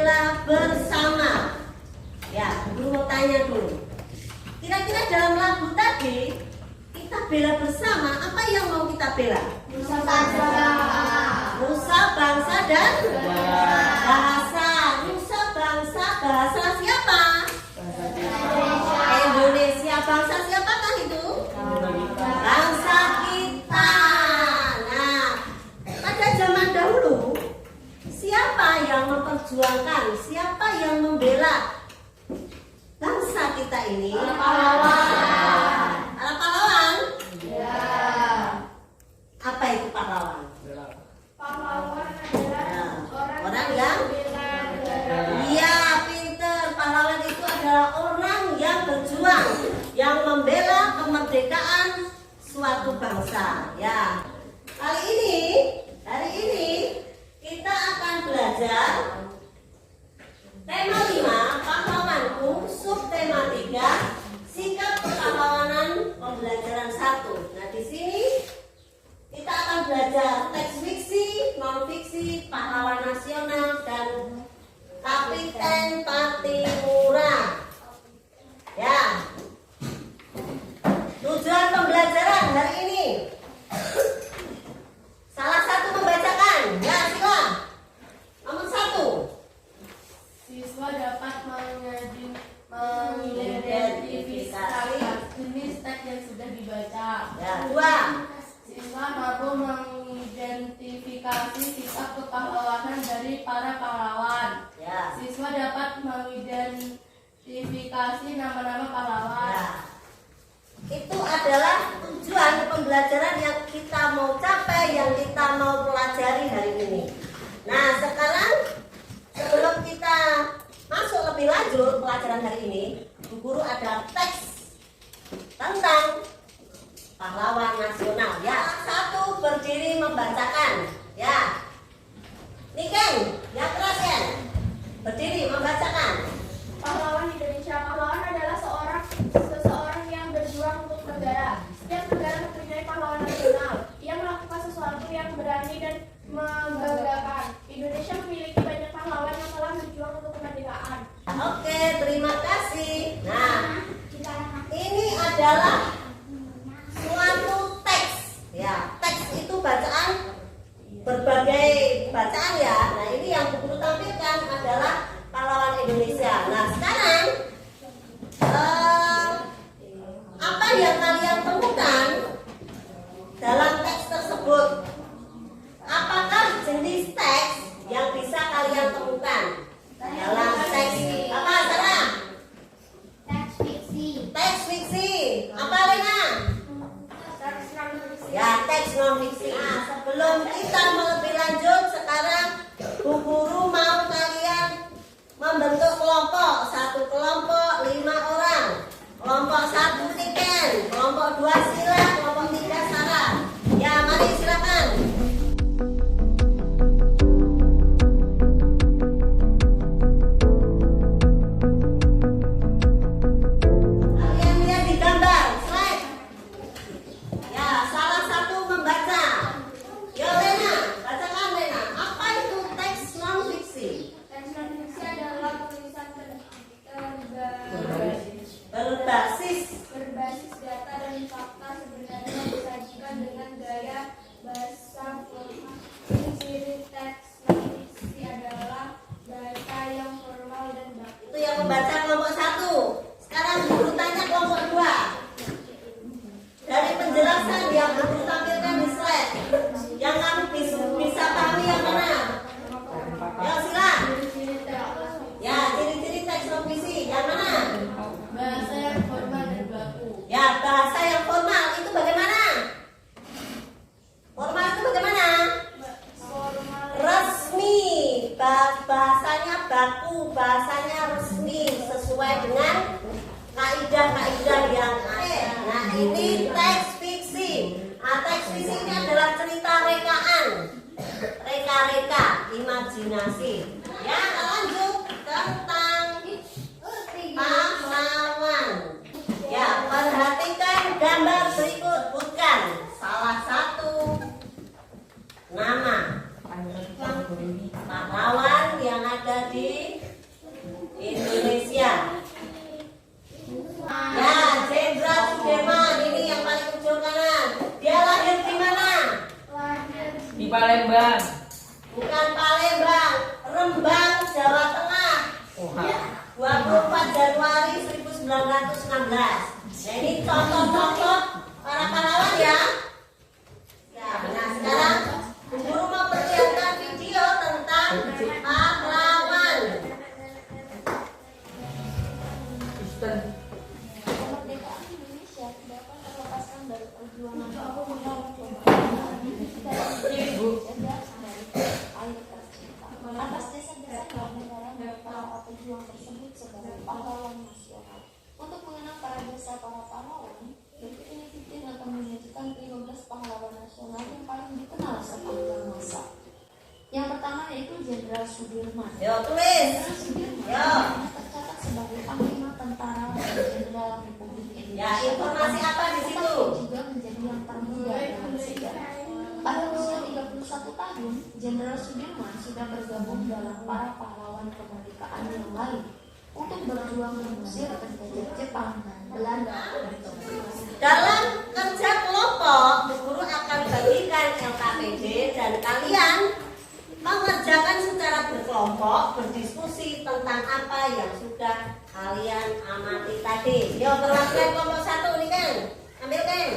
membela bersama. Ya, dulu mau tanya dulu. Kira-kira dalam lagu tadi kita bela bersama, apa yang mau kita bela? Nusa bangsa. Nusa bangsa dan bahasa. Nusa bangsa, bahasa siapa? Indonesia. Bangsa siapakah itu? Bangsa kita. Nah, pada zaman dahulu siapa yang memperjuangkan, siapa yang membela bangsa kita ini? Pahlawan. Para pahlawan? Ya. Apa itu pahlawan? Pahlawan adalah Orang yang iya, pinter. Pahlawan itu adalah orang yang berjuang, yang membela kemerdekaan suatu bangsa. Ya. Hari ini kita akan belajar tema 5, pahlawanku, subtema 3, sikap kepahlawanan, pembelajaran 1. Nah, di sini kita akan belajar teks fiksi, non fiksi, pahlawan nasional, dan Kapiten Patimura. Ya. Tujuan pembelajaran hari ini. Salah satu membacakan. Ya, sila. Nomor 1. Siswa dapat mengidentifikasi jenis teks yang sudah dibaca. Ya, 2. Siswa mampu mengidentifikasi sikap kepahlawanan dari para pahlawan. Ya. Siswa dapat mengidentifikasi nama-nama pahlawan. Ya. Itu adalah tujuan pembelajaran yang kita mau capai, yang kita mau pelajari hari ini. Nah, sekarang sebelum kita masuk lebih lanjut pelajaran hari ini, Bu Guru ada teks tentang pahlawan nasional. Ya, 1 berdiri membacakan. Ya, Niken, ya keras ya. Berdiri membacakan. Pahlawan Indonesia. Pahlawan adalah seseorang yang berjuang untuk negara. Setiap negara mempunyai pahlawan nasional. Ia melakukan sesuatu yang berani dan membanggakan. Indonesia memiliki banyak pahlawan yang telah berjuang untuk kemerdekaan. Oke, terima kasih. Nah, ini adalah suatu teks. Ya, teks itu bacaan, berbagai bacaan ya. Nah, ini yang Bu Guru tampilkan adalah pahlawan Indonesia. Nah, sekarang apa yang kalian temukan dalam teks tersebut? Apakah jenis teks yang bisa kalian temukan dalam teks? Apa, Sarah? Teks fiksi. Teks fiksi. Apa, Lena? Teks non fiksi. Ya, teks non fiksi. Nah, sebelum kita lebih lanjut, sekarang Bu Guru mau kalian membentuk kelompok. 1 kelompok 5 orang. Kelompok 1 Niken, kelompok 2 Sila, kelompok 3 Sarah. Ya, mari silakan. Kalian lihat di gambar slide. Ya, salah satu membaca. Yo, Lena, bacakan Lena. Apa itu teks non fiksi? Teks non fiksi adalah tulisan berbasis data dan fakta sebenarnya disajikan dengan gaya bahasa formal. Ciri teks non fiksi adalah bahasa yang formal dan baku. Itu yang membaca kelompok 1. Sekarang guru tanya kelompok 2. Dari penjelasan yang guru tampilkan di slide, yang kamu bisa pahami yang mana? Ya, silakan. Ya, ciri-ciri teks non fiksi yang mana? Bahasa yang formal dan baku. Ya, bahasa yang formal itu bagaimana? Formal itu bagaimana? Formal. Resmi. Bahasanya baku, bahasanya resmi, sesuai dengan kaidah-kaidah yang ada. Nah, ini teks fiksi. Nah, teks fiksi ini adalah cerita rekaan, reka-reka, imajinasi. Ya, lanjut tentang pahlawan. Ya, perhatikan gambar berikut. Bukan salah satu nama pahlawan yang ada di Indonesia. Ya, Jenderal Sudirman ini yang paling ujung kanan. Dia lahir di mana? Di Palembang. Bukan Palembang, Rembang, Jawa Tengah. Oh, 24 Januari 1916. Nah, ini contoh-contoh para pahlawan ya. Nah, sekarang Bu Guru mau perlihatkan video tentang pahlawan. Kemerdekaan Indonesia tidak akan terlepaskan dari perjuangan para pahlawan air tercipta. Atas dasar-dasar negara dari para pejuang tersebut sebagai pahlawan nasional. Untuk mengenang para jasa para pahlawan, berikut ini Titin akan menunjukkan 15 pahlawan nasional yang paling dikenal sepanjang masa. Yang pertama yaitu Jenderal Sudirman. Yo, tulis. Jenderal Sudirman Yo. tercatat sebagai Panglima Tentara Jenderal Republik Indonesia. Ya, informasi apa di situ? Tetapi juga menjadi yang termuda dalam sejarah. Pada usia 31 tahun, Jenderal Sudirman sudah bergabung dalam para pahlawan kemerdekaan yang lain untuk berjuang mengusir penjajah Jepang, Belanda, dan Inggris. Dalam kerja kelompok, Bu Guru akan bagikan LKPD dan kalian mengerjakan secara berkelompok, berdiskusi tentang apa yang sudah kalian amati tadi. Yo, perwakilan kelompok 1 nih kan, ambil kan.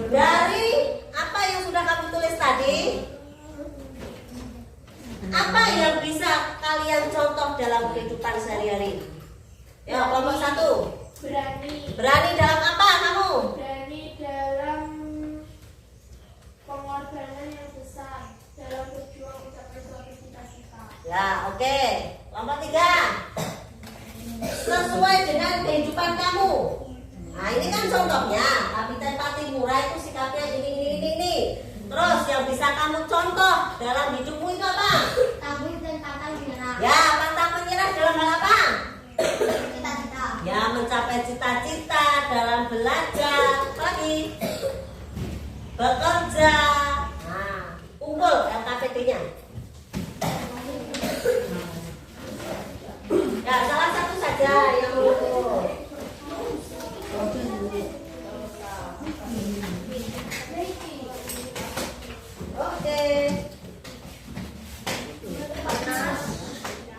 Dari apa yang sudah kamu tulis tadi, apa yang bisa kalian contoh dalam kehidupan sehari-hari? Ya, kelompok 1. Berani. Berani dalam apa kamu? Berani dalam pengorbanan yang besar dalam berjuang mencapai suatu cita-cita. Ya, oke. Kelompok 3. Sesuai dengan kehidupan kamu. Nah, ini kan contohnya. Kapiten Patimura itu sikapnya ini. Terus yang bisa kamu contoh dalam hidupmu itu apa? Tabur dan pantang menyerah. Ya, pantang menyerah dalam hal apa? Cita-cita. Ya, mencapai cita-cita dalam belajar. Apa lagi? Bekerja. Nah, kumpul LKPD-nya. Ya, salah satu saja yang menurut. Oke.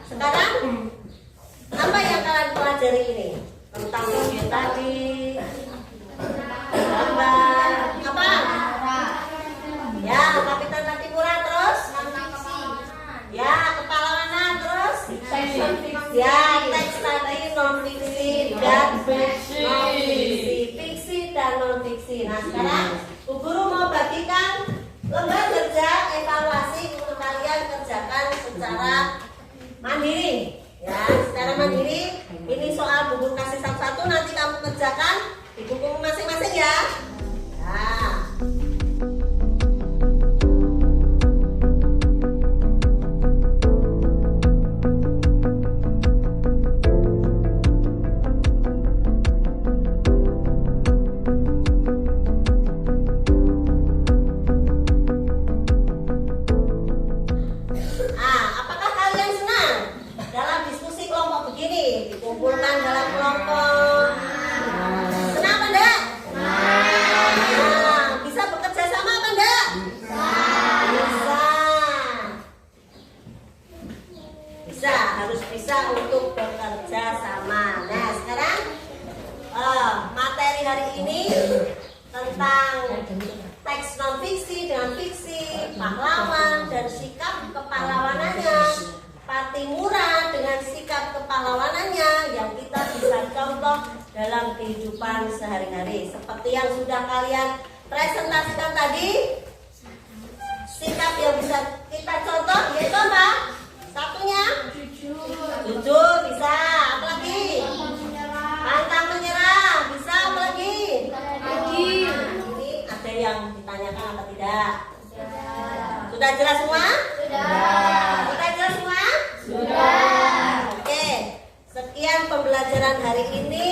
Sekarang apa yang kalian pelajari ini? Tentang video tadi. Gambar apa? Ya, Kapitan Patimura terus? Ya, kepahlawanan terus? Ya, teks tadi non fiksi dan fiksi. Fiksi dan non fiksi. Nah, sekarang Bu Guru mau bagikan lembar kerja evaluasi untuk kalian kerjakan secara mandiri. Ya, secara mandiri. Ini soal Bu Guru kasih satu-satu, nanti kamu kerjakan di buku masing-masing ya. Nah. teman dalam kelompok? Senang apa enggak? Nah, bisa bekerja sama apa enggak? Bisa. Bisa, harus bisa untuk bekerja sama. Nah, sekarang materi hari ini tentang teks non fiksi dengan fiksi, pahlawan dan sikap kepahlawanannya, Patimura dengan sikap kepahlawanannya yang kita bisa contoh dalam kehidupan sehari-hari. Seperti yang sudah kalian presentasikan tadi, sikap yang bisa kita contoh yaitu apa? Satunya jujur bisa, apa lagi? Pantang menyerah bisa, apa lagi? Ini ada yang ditanyakan apa tidak? Sudah jelas semua? Sudah jelas semua? Oke, sekian pembelajaran hari ini.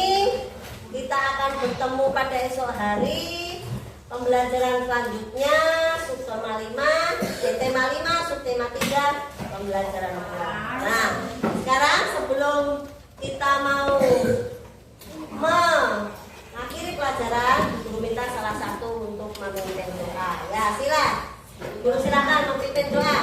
Kita akan bertemu pada esok hari. Pembelajaran selanjutnya subtema 5, tema 5, subtema 3, pembelajaran 2. Nah, sekarang sebelum kita mau mengakhiri pelajaran, guru minta salah satu untuk memimpin doa. Ya, guru silakan memimpin doa.